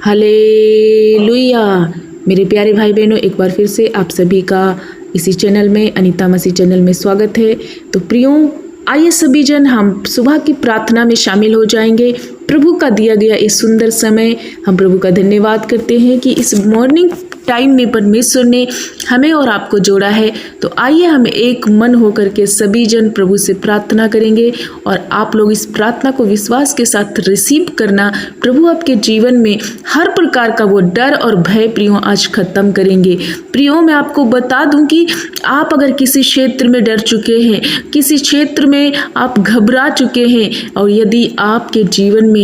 Hallelujah. मेरे प्यारे भाई बहनों, एक बार फिर से आप सभी का इसी चैनल में, अनीता मसीह चैनल में स्वागत है। तो प्रियो, आइए सभी जन हम सुबह की प्रार्थना में शामिल हो जाएंगे। प्रभु का दिया गया इस सुंदर समय हम प्रभु का धन्यवाद करते हैं कि इस मॉर्निंग टाइम में परमेश्वर ने हमें और आपको जोड़ा है। तो आइए हम एक मन होकर के सभी जन प्रभु से प्रार्थना करेंगे और आप लोग इस प्रार्थना को विश्वास के साथ रिसीव करना। प्रभु आपके जीवन में हर प्रकार का वो डर और भय प्रियो आज खत्म करेंगे। प्रियो, मैं आपको बता दूं कि आप अगर किसी क्षेत्र में डर चुके हैं, किसी क्षेत्र में आप घबरा चुके हैं और यदि आपके जीवन में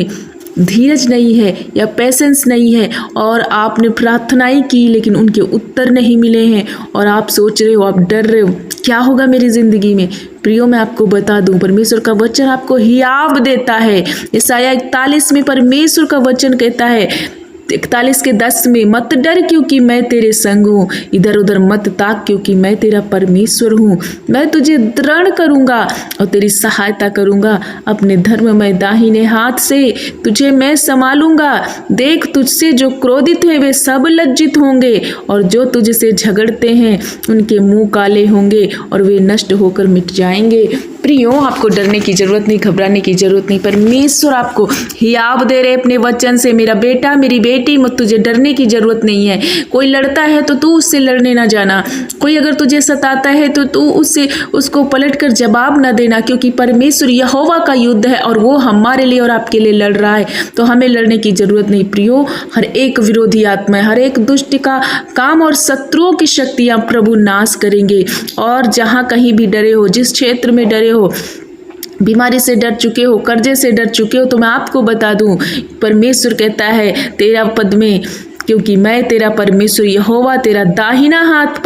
धीरज नहीं है या पेशेंस नहीं है और आपने प्रार्थनाएं की लेकिन उनके उत्तर नहीं मिले हैं और आप सोच रहे हो, आप डर रहे हो क्या होगा मेरी ज़िंदगी में। प्रियो, मैं आपको बता दूं, परमेश्वर का वचन आपको हियाव देता है। यशायाह 41 में परमेश्वर का वचन कहता है 41:10 में, मत डर क्योंकि मैं तेरे संग हूँ, इधर उधर मत ताक क्योंकि मैं तेरा परमेश्वर हूँ। मैं तुझे दृढ़ करूँगा और तेरी सहायता करूँगा, अपने धर्ममय दाहिने हाथ से तुझे मैं संभालूंगा। देख, तुझसे जो क्रोधित हैं वे सब लज्जित होंगे और जो तुझसे झगड़ते हैं उनके मुंह काले होंगे और वे नष्ट होकर मिट जाएंगे। प्रियो, आपको डरने की जरूरत नहीं, घबराने की जरूरत नहीं। परमेश्वर आपको हियाव दे रहे अपने वचन से, मेरा बेटा मेरी बेटी, मत तुझे डरने की जरूरत नहीं है। कोई लड़ता है तो तू उससे लड़ने ना जाना। कोई अगर तुझे सताता है तो तू उसको पलट कर जवाब ना देना, क्योंकि परमेश्वर यहोवा का युद्ध है और वो हमारे लिए और आपके लिए लड़ रहा है। तो हमें लड़ने की जरूरत नहीं। प्रियो, हर एक विरोधी आत्मा, हर एक दुष्ट का काम और शत्रुओं की शक्तियां प्रभु नाश करेंगे। और जहां कहीं भी डरे हो, जिस क्षेत्र में डरे हो, बीमारी से डर चुके हो, कर्जे से डर चुके हो, तो मैं आपको बता दूं, परमेश्वर कहता है 13 पद में, क्योंकि मैं तेरा परमेश्वर यहोवा तेरा दाहिना हाथ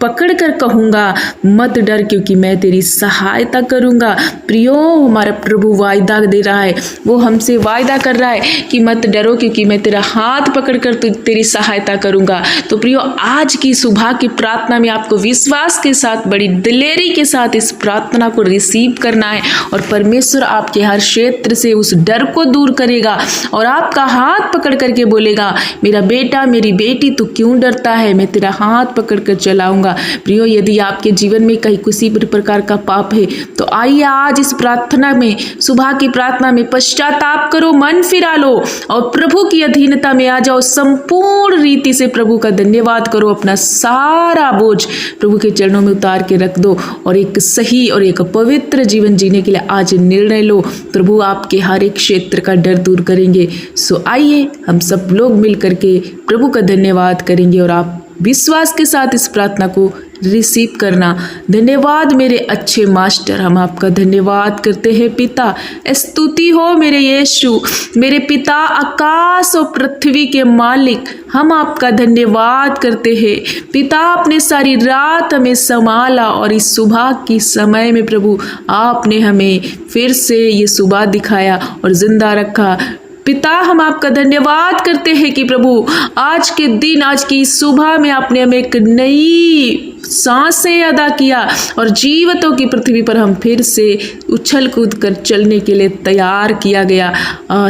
पकड़ कर कहूँगा, मत डर क्योंकि मैं तेरी सहायता करूँगा। प्रियो, हमारा प्रभु वायदा दे रहा है, वो हमसे वायदा कर रहा है कि मत डरो क्योंकि मैं तेरा हाथ पकड़ कर तेरी सहायता करूँगा। तो प्रियो, आज की सुबह की प्रार्थना में आपको विश्वास के साथ, बड़ी दिलेरी के साथ इस प्रार्थना को रिसीव करना है और परमेश्वर आपके हर क्षेत्र से उस डर को दूर करेगा और आपका हाथ पकड़ करके बोलेगा, मेरा बेटा मेरी बेटी, तू क्यों डरता है, मैं तेरा हाथ पकड़ कर चलाऊंगा। प्रियो, यदि आपके जीवन में कहीं किसी भी प्रकार का पाप है तो आइए आज इस प्रार्थना में, सुबह की प्रार्थना में पश्चाताप करो, मन फिरा लो और प्रभु की अधीनता में आ जाओ। संपूर्ण रीति से प्रभु का धन्यवाद करो, अपना सारा बोझ प्रभु के चरणों में उतार के रख दो और एक सही और एक पवित्र जीवन जीने के लिए आज निर्णय लो। प्रभु आपके हर एक क्षेत्र का डर दूर करेंगे। सो आइए हम सब लोग मिल करके प्रभु का धन्यवाद करेंगे और आप विश्वास के साथ इस प्रार्थना को रिसीव करना। धन्यवाद मेरे अच्छे मास्टर, हम आपका धन्यवाद करते हैं पिता। स्तुति हो मेरे यीशु, मेरे पिता, आकाश और पृथ्वी के मालिक, हम आपका धन्यवाद करते हैं पिता। आपने सारी रात हमें संभाला और इस सुबह की समय में प्रभु आपने हमें फिर से ये सुबह दिखाया और जिंदा रखा। पिता, हम आपका धन्यवाद करते हैं कि प्रभु आज के दिन, आज की सुबह में आपने हमें एक नई सांसें अदा किया और जीवतों की पृथ्वी पर हम फिर से उछल कूद कर चलने के लिए तैयार किया गया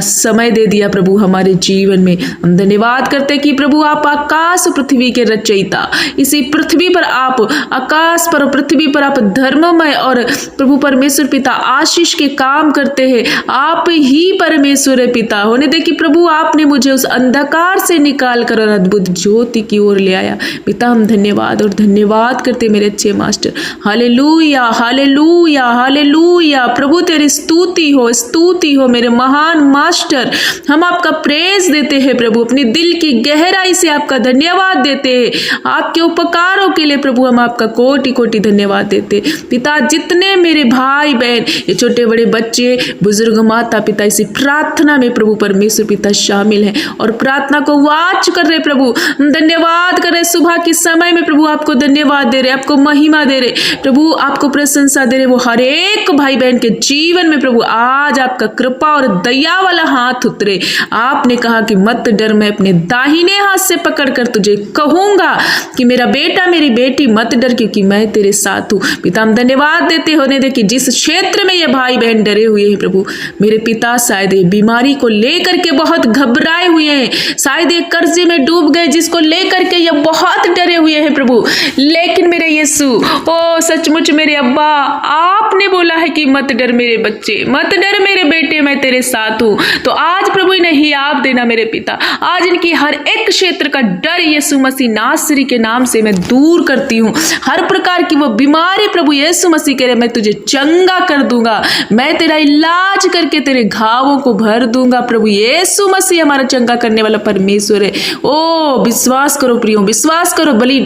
समय दे दिया प्रभु हमारे जीवन में। हम धन्यवाद करते हैं कि प्रभु आप आकाश पृथ्वी के रचयिता, इसी पृथ्वी पर आप, आकाश पर पृथ्वी पर आप धर्ममय और प्रभु परमेश्वर पिता आशीष के काम करते हैं। आप ही परमेश्वर है पिता। होने दे कि प्रभु आपने मुझे उस अंधकार से निकाल कर और अद्भुत ज्योति की ओर ले आया। पिता, हम धन्यवाद और धन्यवाद करते मेरे अच्छे मास्टर। Hallelujah, hallelujah, hallelujah. प्रभु तेरी स्तुति हो मेरे महान मास्टर। हम आपका प्रेज देते हैं प्रभु, अपनी दिल की गहराई से आपका धन्यवाद देते हैं। आपके उपकारों के लिए प्रभु हम आपका कोटि कोटि धन्यवाद देते पिता। जितने मेरे भाई बहन, ये छोटे बड़े बच्चे, बुजुर्ग, माता पिता इसी प्रार्थना में प्रभु परमेश्वर पिता शामिल है और प्रार्थना को वाच कर रहे प्रभु, धन्यवाद कर रहे सुबह के समय में प्रभु आपको धन्यवाद धन्यवाद दे रहे, आपको महिमा दे रहे प्रभु, आपको प्रशंसा दे रहे। वो हर एक भाई बहन के जीवन में प्रभु आज आपका कृपा और दया वाला हाथ उतरे। आपने कहा कि मत डर, मैं अपने दाहिने हाथ से पकड़कर तुझे कहूंगा कि मेरा बेटा मेरी बेटी मत डर, क्योंकि मैं तेरे साथ हूँ। पिता हम धन्यवाद देते होने दे कि जिस क्षेत्र में ये भाई बहन डरे हुए हैं प्रभु, मेरे पिता शायद ये बीमारी को लेकर के बहुत घबराए हुए हैं, शायद ये कर्जे में डूब गए जिसको लेकर के ये बहुत डरे हुए हैं प्रभु। लेकिन मेरे यीशु, ओ सचमुच मेरे अब्बा, आपने बोला है कि मत डर मेरे बच्चे, मत डर मेरे बेटे, मैं तेरे साथ हूँ। तो आज प्रभु इन्हें हियाव देना मेरे पिता, आज इनकी हर एक क्षेत्र का डर यीशु मसीह नासरी के नाम से मैं दूर करती हूँ। हर प्रकार की वो बीमारी प्रभु यीशु मसीह के लिए मैं तुझे चंगा कर दूंगा, मैं तेरा इलाज करके तेरे घावों को भर दूंगा। प्रभु यीशु मसीह हमारा चंगा करने वाला परमेश्वर है। ओ विश्वास करो प्रियो, विश्वास करो, बड़ी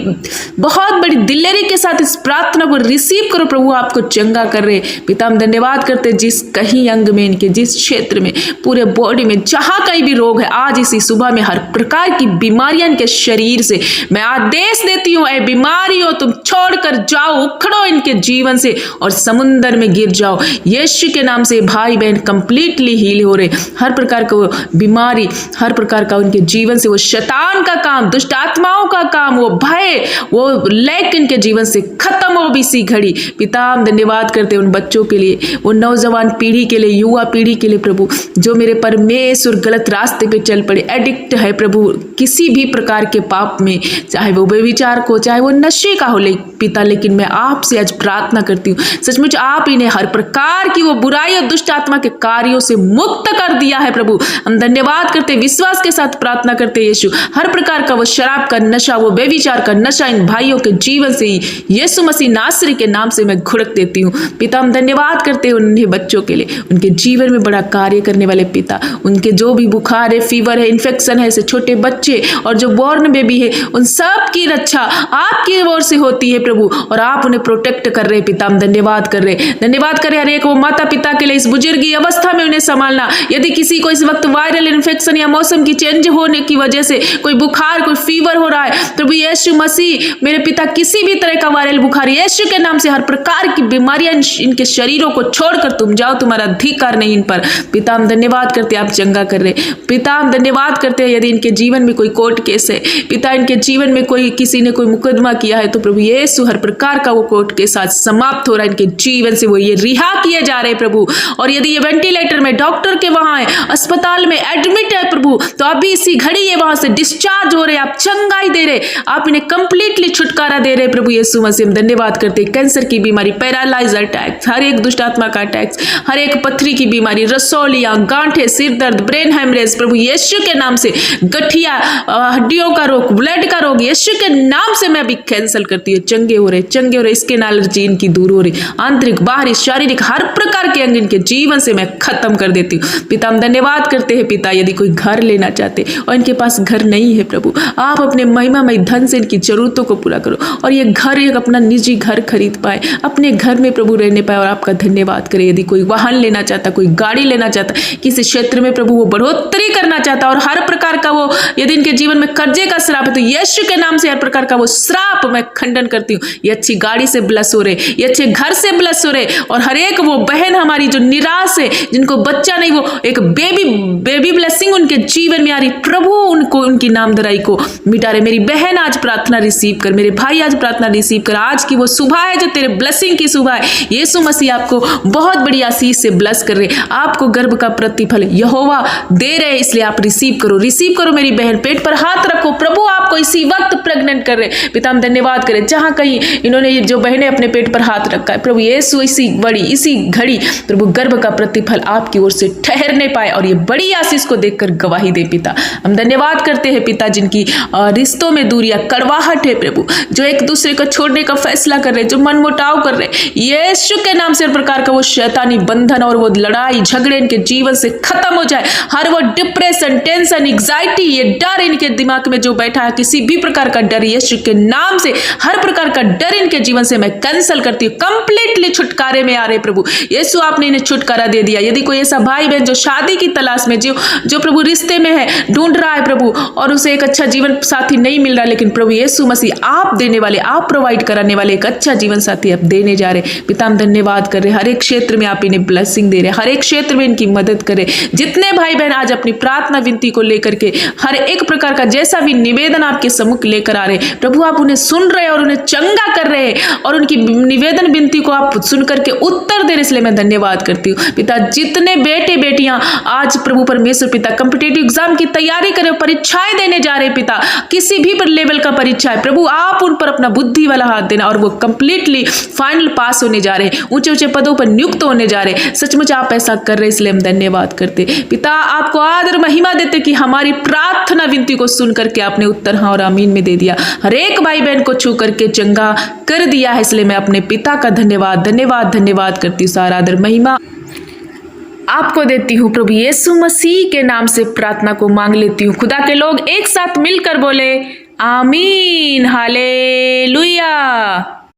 बहुत बड़ी दिलेरी के साथ इस प्रार्थना को रिसीव करो। प्रभु आपको चंगा कर रहे। पिता हम धन्यवाद करते, जिस कहीं अंग में इनके, जिस क्षेत्र में, पूरे बॉडी में जहां कहीं भी रोग है, आज इसी सुबह में हर प्रकार की बीमारियां इनके शरीर से मैं आदेश देती हूँ, ऐ बीमारियों तुम छोड़कर जाओ, उखड़ो इनके जीवन से और समुंदर में गिर जाओ। यीशु के नाम से भाई बहन कंप्लीटली हील हो रहे। हर प्रकार का वो बीमारी, हर प्रकार का उनके जीवन से वो शैतान का काम, दुष्ट आत्माओं का काम, वो भय, वो लैक इनके जीवन से खत्म हो भी इसी घड़ी। पिता हम धन्यवाद करते उन बच्चों के लिए, वो नौजवान पीढ़ी के लिए, युवा पीढ़ी के लिए प्रभु, जो मेरे परमेश्वर गलत रास्ते पे चल पड़े, एडिक्ट है प्रभु किसी भी प्रकार के पाप में, चाहे वो बेविचार को, चाहे वो नशे का हो पिता। लेकिन मैं आपसे आज प्रार्थना करती हूँ, सचमुच आप इन्हें हर प्रकार की वो बुराई और दुष्ट आत्मा के कार्यों से मुक्त कर दिया है प्रभु। हम धन्यवाद करते, विश्वास के साथ प्रार्थना करते यीशु, हर प्रकार का वो शराब का नशा, वो बेविचार का नशा इन भाइयों के जीवन से ही यीशु मसीह नासरी के नाम से मैं घुड़क देती हूँ। पिता हम धन्यवाद करते हैं उन्हें बच्चों के लिए, उनके जीवन में बड़ा कार्य करने वाले पिता, उनके जो भी बुखार है, फीवर है, इन्फेक्शन है, ऐसे छोटे बच्चे और जो बॉर्न बेबी है, उन सब की रक्षा आपकी ओर से होती है प्रभु, और आप उन्हें प्रोटेक्ट कर रहे। पिता हम धन्यवाद कर रहे, धन्यवाद कर रहे हर एक वो माता पिता के लिए, इस बुजुर्गी अवस्था में उन्हें संभालना। यदि किसी को इस वक्त वायरल इन्फेक्शन या मौसम की चेंज होने की वजह से कोई बुखार, कोई फीवर हो रहा है प्रभु यीशु मसीह, मेरे पिता किसी भी तरह का वायरल बुखार यीशु के नाम से, हर प्रकार की बीमारियां इनके शरीरों को छोड़कर तुम जाओ, तुम्हारा अधिकार नहीं इन पर। पिता हम धन्यवाद करते आप चंगा कर रहे। पिता हम धन्यवाद करते हैं यदि इनके जीवन में कोई कोर्ट केस है पिता, इनके जीवन में कोई किसी ने कोई मुकदमा किया है, तो प्रभु यीशु हर प्रकार का वो कोर्ट केस आज समाप्त हो रहा है इनके जीवन से, वो ये रिहा किए जा रहे प्रभु। और यदि ये वेंटिलेटर में, डॉक्टर के वहां है, अस्पताल में एडमिट है प्रभु, तो अभी इसी घड़ी ये वहां से डिस्चार्ज हो रहे, आप चंगाई दे रहे, आप इन्हें कंप्लीटली छुटकारा दे रहे प्रभु यीशु मसीह। हम धन्यवाद करते, कैंसर की बीमारी, पैरालाइज अटैक, हर एक दुष्ट आत्मा का अटैक, हर एक पथरी की बीमारी, रसौलियां, गांठे, सिर दर्द, ब्रेन हेमरेज प्रभु यीशु के नाम से, गठिया, हड्डियों का रोग, ब्लड का रोग यीशु के नाम से मैं अभी कैंसिल करती हूँ। चंगे हो रहे, चंगे हो रहे, स्किन एलर्जी इनकी दूर हो रही, आंतरिक बाहरी शारीरिक हर प्रकार के अंग इनके जीवन से मैं खत्म कर देती हूँ। पिता हम धन्यवाद करते हैं पिता, यदि कोई घर लेना चाहते और इनके पास घर नहीं है प्रभु, आप अपने महिमामय धन से इनकी जरूरतों को पूरा करो और ये घर एक अपना निजी घर खरीद पाए, अपने घर में प्रभु रहने पाए, और आपका धन्यवाद करें। यदि कोई वाहन लेना चाहता, कोई गाड़ी लेना चाहता, किसी क्षेत्र में प्रभु वो बढ़ोतरी करना चाहता, और हर प्रकार का वो यदि इनके जीवन में कर्जे का श्राप है, तो यीशु के नाम से हर प्रकार का वो श्राप मैं खंडन करती हूँ। ये अच्छी गाड़ी से ब्लस हो रहे, ये अच्छे घर से ब्लस हो रहे, और हर एक वो बहन हमारी जो निराश है, जिनको बच्चा नहीं, वो एक बेबी ब्लेसिंग उनके जीवन में आ रही प्रभु, उनको उनकी नामधराई को मिटा रहे। मेरी बहन आज प्रार्थना रिसीव कर, मेरे भाई आज प्रार्थना रिसीव कर, आज की वो सुबह है जो तेरे ब्लेसिंग की सुबह है। यीशु मसीह आपको बहुत बड़ी आशीष से ब्लेस कर रहे, आपको गर्भ का प्रतिफल यहोवा दे रहे, इसलिए आप रिसीव करो, रिसीव करो। मेरी बहन पेट पर हाथ रखो, प्रभु आपको इसी वक्त प्रेग्नेंट कर रहे। पिता हम धन्यवाद करें, जहां कहीं इन्होंने जो बहनें अपने पेट पर हाथ रखा है प्रभु यीशु, इसी घड़ी प्रभु गर्भ का प्रतिफल आपकी ओर से ठहरने पाए, और ये बड़ी आशीष को देखकर गवाही दे। पिता हम धन्यवाद करते हैं पिता, जिनकी रिश्तों में दूरियां, कड़वाहट है प्रभु, जो एक दूसरे को छोड़ने का फैसला कर रहे, जो मनमुटाव कर रहे, यीशु के नाम से हर प्रकार का वो शैतानी बंधन और वो लड़ाई झगड़े इनके जीवन से खत्म हो जाए। हर वो डिप्रेशन, टेंशन, एंग्जाइटी, ये डर इनके दिमाग में जो बैठा है किसी भी प्रकार का डर यीशु के नाम से, हर प्रकार का डर इनके जीवन से मैं कैंसिल करती हूँ। कंप्लीटली छुटकारे में आ रहे प्रभु यीशु, आपने इन्हें छुटकारा दे दिया। यदि कोई ऐसा भाई बहन जो शादी की तलाश में, जो प्रभु रिश्ते में है, ढूंढ रहा है प्रभु, और उसे एक अच्छा जीवन साथी नहीं मिल रहा, लेकिन प्रभु यीशु मसीह आप देने वाले, आप प्रोवाइड कराने वाले एक अच्छा जीवन साथी आप देने जा रहे। पिता हम धन्यवाद कर रहे, हर एक क्षेत्र में आप इन्हें ब्लेसिंग दे रहे, हर एक क्षेत्र में इनकी मदद करें। जितने भाई बहन आज अपनी प्रार्थना विनती को लेकर के हर एक प्रकार का जैसा भी निवेदन आपके सम्मुख लेकर आ रहे, प्रभु आप उन्हें सुन रहे और उन्हें चंगा कर रहे, और उनकी निवेदन विनती को आप सुन करके उत्तर दे रहे, इसलिए मैं धन्यवाद करती हूँ। पिता जितने बेटे बेटियां आज प्रभु परमेश्वर पिता कॉम्पिटिटिव एग्जाम की तैयारी करें, परीक्षाएं देने जा रहे पिता, किसी भी पर लेवल का परीक्षा है प्रभु, आप उन पर अपना बुद्धि वाला हाथ देना और वो कंप्लीटली फाइनल पास होने जा रहे, ऊंचे ऊंचे पदों पर नियुक्त होने जा रहे। सचमुच आप ऐसा कर रहे, इसलिए हम धन्यवाद करते पिता, आपको आदर महिमा देते कि हमारी प्रार्थना विनती को सुन करके आपने उत्तर हाँ और आमीन में दे दिया, हर एक भाई बहन को छू करके चंगा कर दिया है। इसलिए मैं अपने पिता का धन्यवाद धन्यवाद धन्यवाद करती हूँ। सारा आदर महिमा आपको देती हूँ प्रभु यीशु मसीह के नाम से प्रार्थना को मांग लेती हूँ। खुदा के लोग एक साथ मिलकर बोले आमीन, हालेलुया।